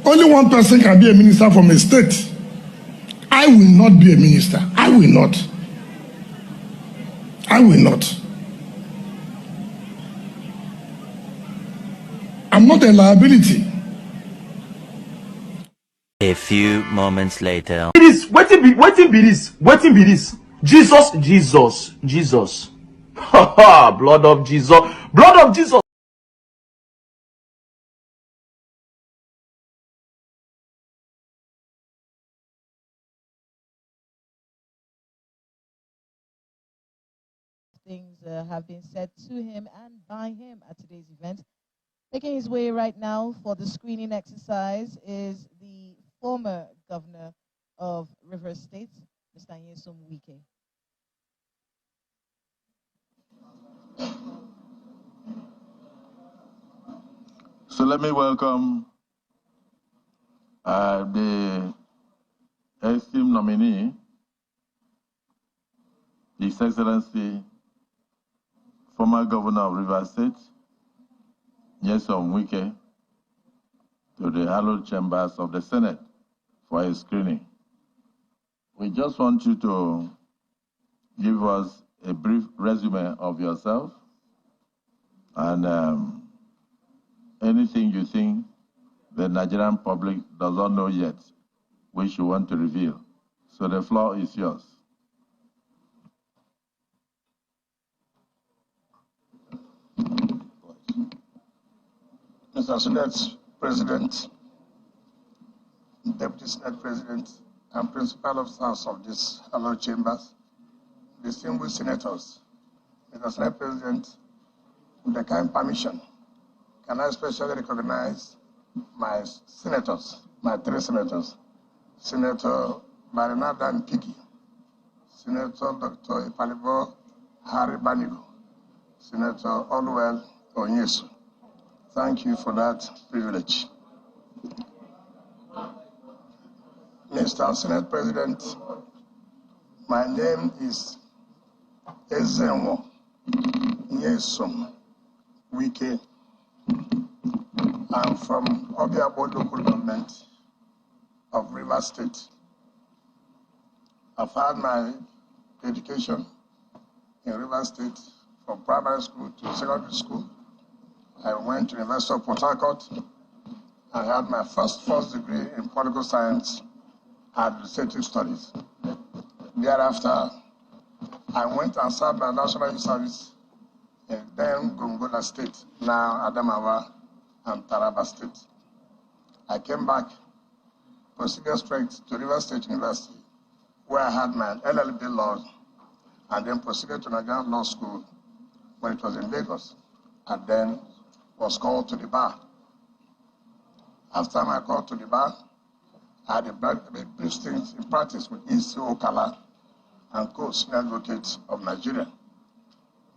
Only one person can be a minister from a state. I will not be a minister. I will not. I will not. I'm not a liability. A few moments later. Waiting be this. Jesus. Blood of Jesus. Things have been said to him and by him at today's event. Making his way right now for the screening exercise is the former governor of Rivers State, Mr. NYSOM WIKE. So let me welcome the esteemed nominee, His Excellency, former governor of Rivers State, NYSOM WIKE, to the hallowed chambers of the Senate for a screening. We just want you to give us a brief resume of yourself and anything you think the Nigerian public does not know yet, which you want to reveal. So the floor is yours. Mr. Senate President, Deputy Senate President, and Principal Officers of this hallowed chambers, distinguished senators, Mr. Senate President, with the kind permission, can I especially recognize my senators, my three senators, Senator Barinada Mpigi, Senator Dr. Ipalibo Harry Banigo, Senator Olwell Onyesu. Thank you for that privilege. Mr. Senate President, my name is Ezenwo NYSOM WIKE. I'm from Obiabo local government of Rivers State. I've had my education in Rivers State from primary school to secondary school. I went to the University of Port Harcourt. I had my first degree in political science and administrative studies. Thereafter, I went and served my national youth service in then Gongola State, now Adamawa and Taraba State. I came back, proceeded straight to Rivers State University, where I had my LLB law, and then proceeded to Nigerian Law School when it was in Lagos, and then was called to the bar. After my call to the bar, I had a brief stint in practice with E.C. Okala and co-senior advocate of Nigeria.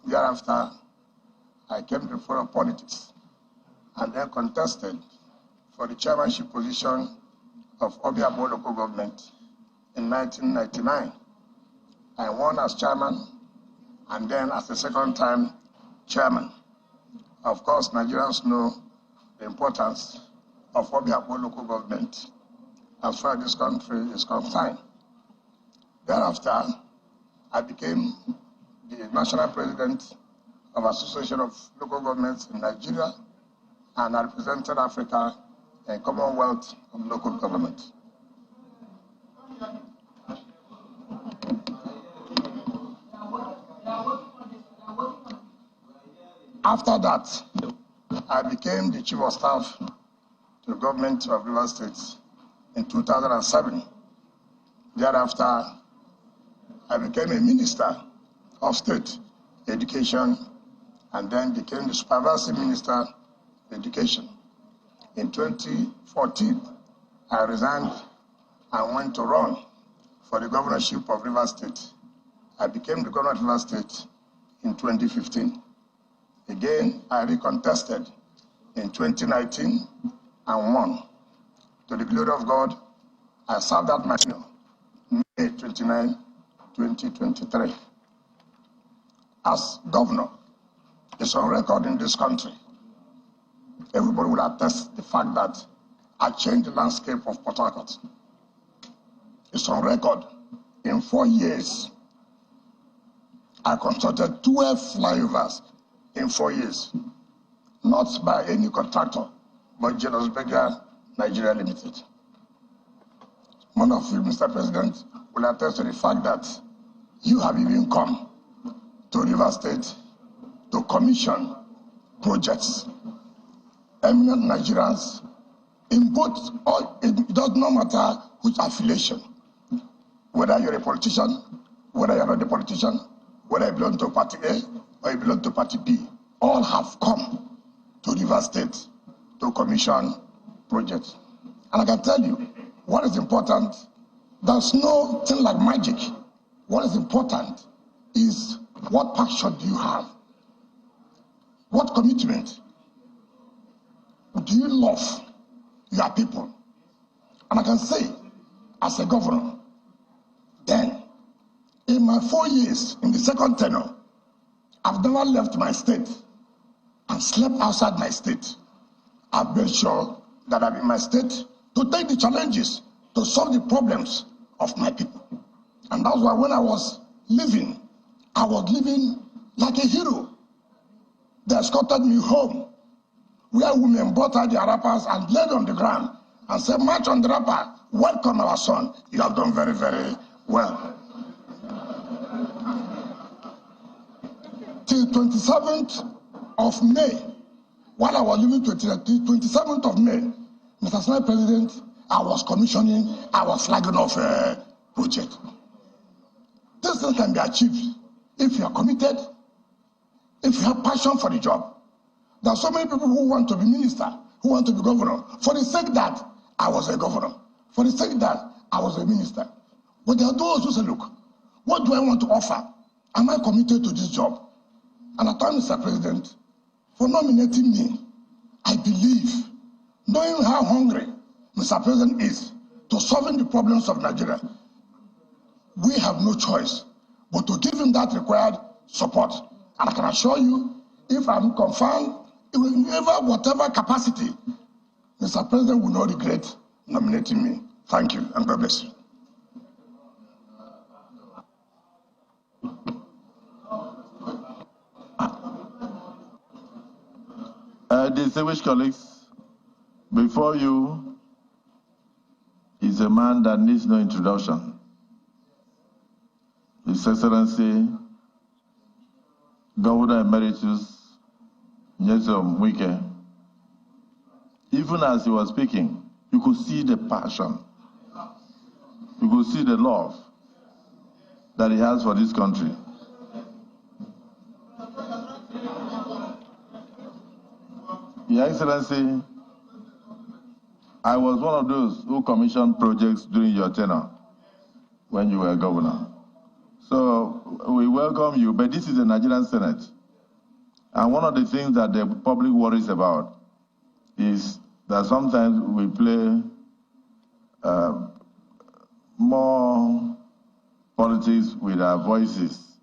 Thereafter, I came to the fore of politics and then contested for the chairmanship position of Obiabo local government in 1999. I won as chairman and then as the second time chairman. Of course, Nigerians know the importance of Obiabo local government as far as this country is concerned. Thereafter, I became the national president of Association of Local Governments in Nigeria, and I represented Africa in Commonwealth of Local Government. After that, I became the Chief of Staff to the government of Rivers State in 2007. Thereafter, I became a Minister of State Education and then became the Supervisory Minister of Education. In 2014, I resigned and went to run for the governorship of Rivers State. I became the governor of Rivers State in 2015. Again, I recontested in 2019 and won. To the glory of God, I served that mission May 29, 2023. As governor, it's on record in this country. Everybody will attest the fact that I changed the landscape of Port Harcourt. It's on record. In 4 years, I constructed 12 flyovers in 4 years. Not by any contractor, but General Berger Nigeria Limited. One of you, Mr. President, will attest to the fact that you have even come to Rivers State to commission projects. Eminent Nigerians in both, it does not matter which affiliation, whether you're a politician, whether you're not a politician, whether you belong to Party A or you belong to Party B, all have come to Rivers State to commission projects. And I can tell you, what is important, there's no thing like magic. What is important is what passion do you have? What commitment? Do you love your people? And I can say, as a governor, then, in my 4 years, in the second tenure, I've never left my state and slept outside my state. I've made sure that I'm in my state to take the challenges, to solve the problems of my people. And that's why when I was living like a hero. They escorted me home, where women brought out their wrappers and laid on the ground and said, "March on the wrapper, welcome our son. You have done very, very well." Till 27th of May, while I was living 27th of May, Mr. Senate President, I was commissioning our flagging of a project. This thing can be achieved if you are committed, if you have passion for the job. There are so many people who want to be minister, who want to be governor, for the sake that I was a governor, for the sake that I was a minister. But there are those who say, look, what do I want to offer? Am I committed to this job? And I thank Mr. President for nominating me. I believe, knowing how hungry Mr. President is to solving the problems of Nigeria, we have no choice but to give him that required support. And I can assure you, if I'm confirmed, in whatever capacity, Mr. President will not regret nominating me. Thank you, and God bless you. Distinguished colleagues, before you is a man that needs no introduction. His Excellency, Governor Emeritus NYSOM WIKE. Even as he was speaking, you could see the passion, you could see the love that he has for this country. Your Excellency, I was one of those who commissioned projects during your tenure when you were governor. So we welcome you, but this is the Nigerian Senate. And one of the things that the public worries about is that sometimes we play more politics with our voices.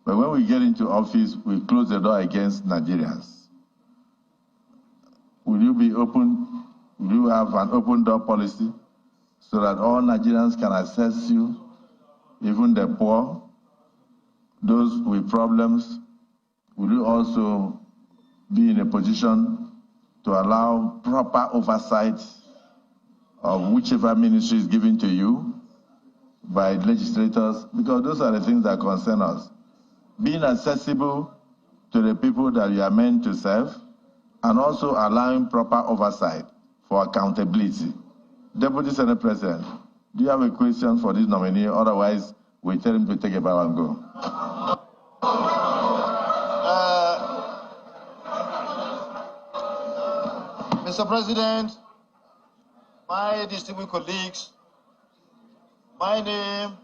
But when we get into office, we close the door against Nigerians. Will you be open? Will you have an open door policy so that all Nigerians can access you, even the poor, those with problems? Will you also be in a position to allow proper oversight of whichever ministry is given to you by legislators? Because those are the things that concern us. Being accessible to the people that you are meant to serve, and also allowing proper oversight for accountability. Deputy Senate President, do you have a question for this nominee? Otherwise, we tell him to take a bow and go. Mr. President, my distinguished colleagues, my name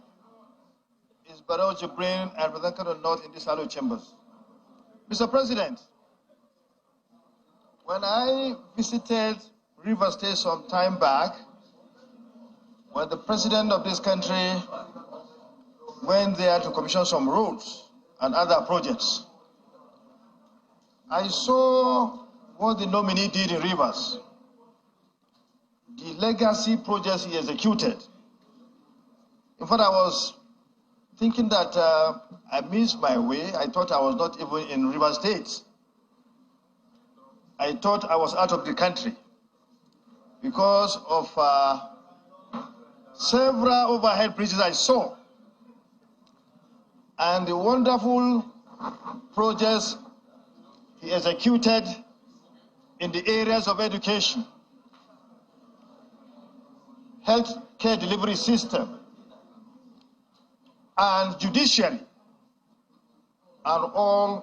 is Barrow Jibrin, and representative of North in this Hallowed Chambers. Mr. President, when I visited Rivers State some time back, when the president of this country went there to commission some roads and other projects, I saw what the nominee did in Rivers. the legacy projects he executed. In fact, I was thinking that I missed my way. I thought I was not even in River State. I thought I was out of the country because of several overhead bridges I saw and the wonderful projects he executed in the areas of education, health care delivery system, and judiciary, and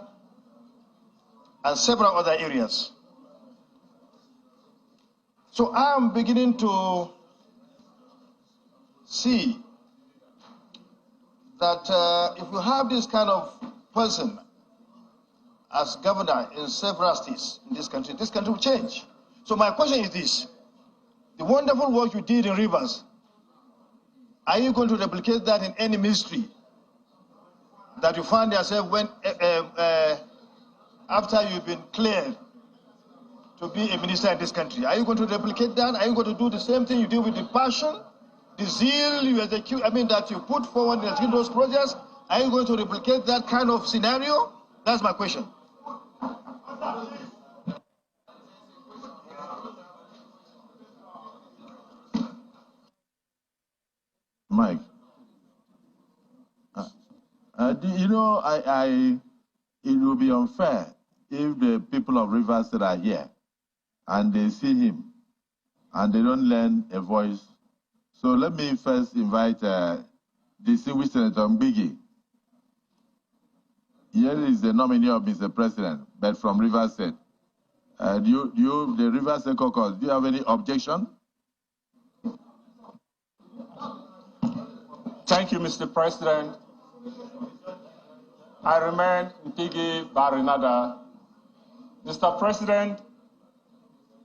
several other areas. So I am beginning to see that if you have this kind of person as governor in several states in this country will change. So my question is this: the wonderful work you did in Rivers, are you going to replicate that in any ministry that you find yourself when after you've been cleared to be a minister in this country? Are you going to replicate that? Are you going to do the same thing you do with the passion, the zeal you execute, that you put forward in executing those projects? Are you going to replicate that kind of scenario? That's my question. Mike, it will be unfair if the people of Rivers that are here and they see him and they don't lend a voice. So let me first invite distinguished Senator Mbigi. Here is the nominee of Mr. President, but from Rivers State. The Rivers State caucus, do you have any objection? Thank you, Mr. President. I remain Mpigi Barinada. Mr. President,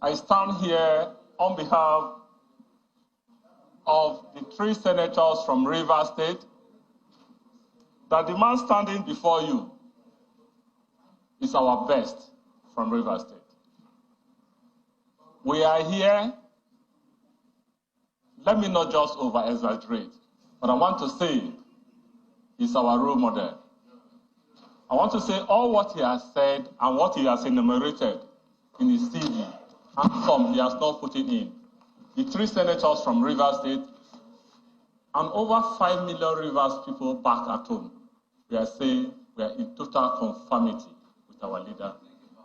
I stand here on behalf of the 3 senators from Rivers State that the man standing before you is our best from Rivers State. We are here, let me not just over-exaggerate, but I want to say he's our role model. I want to say all what he has said and what he has enumerated in his CV, and some he has not put it in. The 3 senators from Rivers State and over 5 million Rivers people back at home, we are saying we are in total conformity with our leader.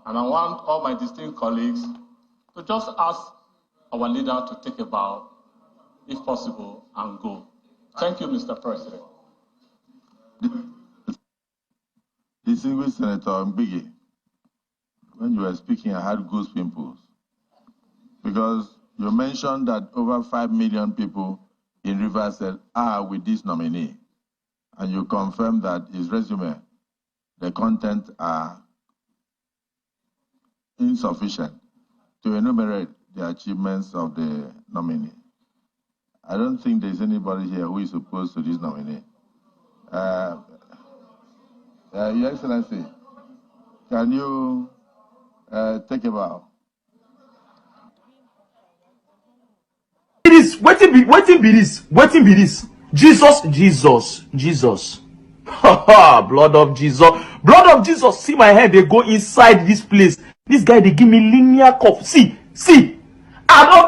And I want all my distinct colleagues to just ask our leader to take a bow, if possible, and go. Thank you, Mr. President. Distinguished Senator Mbigi, when you were speaking, I had goose pimples because you mentioned that over 5 million people in Rivers State are with this nominee, and you confirmed that his resume, the content are insufficient to enumerate the achievements of the nominee. I don't think there's anybody here who is opposed to this nominee. Your Excellency, can you take a bow? Waiting be this. Jesus. Blood of Jesus. See my head, they go inside this place. This guy, they give me linear cup. See. I don't